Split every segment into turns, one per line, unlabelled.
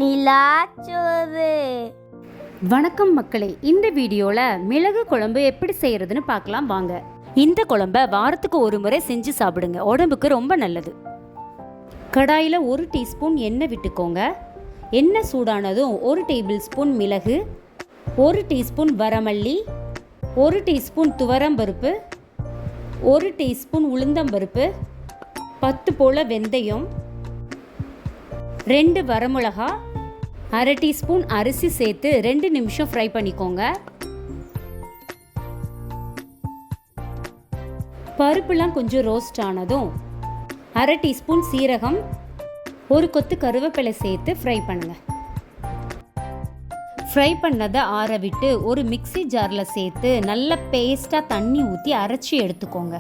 நிலாச்சோறு.
வணக்கம் மக்களே, இந்த வீடியோவில் மிளகு குழம்பு எப்படி செய்கிறதுன்னு பார்க்கலாம் வாங்க. இந்த குழம்பை வாரத்துக்கு ஒரு முறை செஞ்சு சாப்பிடுங்க, உடம்புக்கு ரொம்ப நல்லது. கடாயில் 1 டீஸ்பூன் எண்ணெய் விட்டுக்கோங்க. எண்ணெய் சூடானதும் 1 டேபிள் ஸ்பூன் மிளகு, 1 டீஸ்பூன் வரமல்லி, 1 டீஸ்பூன் துவரம்பருப்பு, 1 டீஸ்பூன் உளுந்தம்பருப்பு, 10 போல் வெந்தயம், 2 வரமிளகா, 1/2 டீஸ்பூன் அரிசி சேர்த்து 2 நிமிஷம் ஃப்ரை பண்ணிக்கோங்க. பருப்புலாம் கொஞ்சம் ரோஸ்ட் ஆனதும் 1/2 டீஸ்பூன் சீரகம், 1 கொத்து கருவேப்பிலை சேர்த்து ஃப்ரை பண்ணுங்க. ஃப்ரை பண்ணதை ஆற விட்டு ஒரு மிக்ஸி ஜாரில் சேர்த்து நல்ல பேஸ்ட்டாக தண்ணி ஊற்றி அரைச்சி எடுத்துக்கோங்க.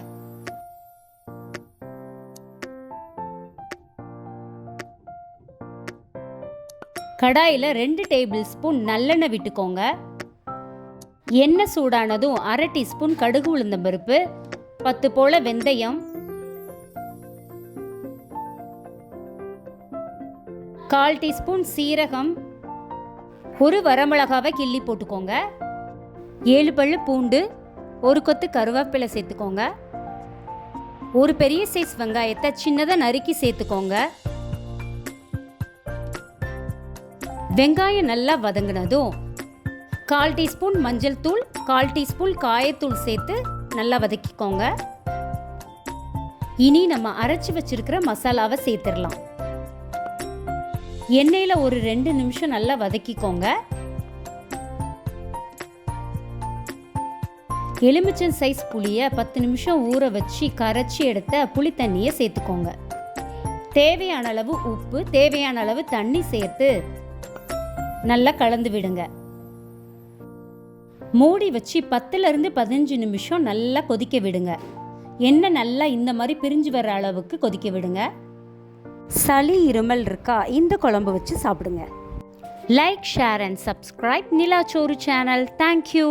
கடாயில் 2 டேபிள் ஸ்பூன் நல்லெண்ணெய் விட்டுக்கோங்க. எண்ணெய் சூடானதும் 1/2 டீஸ்பூன் கடுகு உளுந்தம்பருப்பு, 10 போல வெந்தயம், 1/4 டீஸ்பூன் சீரகம், 1 வரமிளகாவை கிள்ளி போட்டுக்கோங்க. 7 பல்லு பூண்டு, 1 கொத்து கருவேப்பிலை சேர்த்துக்கோங்க. 1 பெரிய சைஸ் வெங்காயத்தை சின்னதாக நறுக்கி சேர்த்துக்கோங்க. வெங்காயம் நல்லா வதங்கினதும் 1/4 டீஸ்பூன் மஞ்சள் தூள், 1/4 டீஸ்பூன் காயத்தூள் சேர்த்து நல்லா வதக்கிக்கோங்க. இனி நம்ம அரைச்சி வச்சிருக்கிற மசாலாவை சேர்த்துடலாம். எண்ணெயில் ஒரு 2 நிமிஷம் நல்லா வதக்கிக்கோங்க. எலுமிச்சம் சைஸ் புளியை 10 நிமிஷம் ஊற வச்சு கரைச்சி எடுத்த புளி தண்ணியை சேர்த்துக்கோங்க. தேவையான அளவு உப்பு, தேவையான அளவு தண்ணி சேர்த்து நல்லா கலந்து விடுங்க. மூடி வச்சு 10லிருந்து 15 நிமிஷம் நல்லா கொதிக்க விடுங்க. எண்ணெய் நல்லா இந்த மாதிரி பிரிஞ்சு வர அளவுக்கு கொதிக்க விடுங்க. சளி இருமல் இருக்கா, இந்த குழம்பு வச்சு சாப்பிடுங்க. Like, share and subscribe Nilachoru channel. Thank you.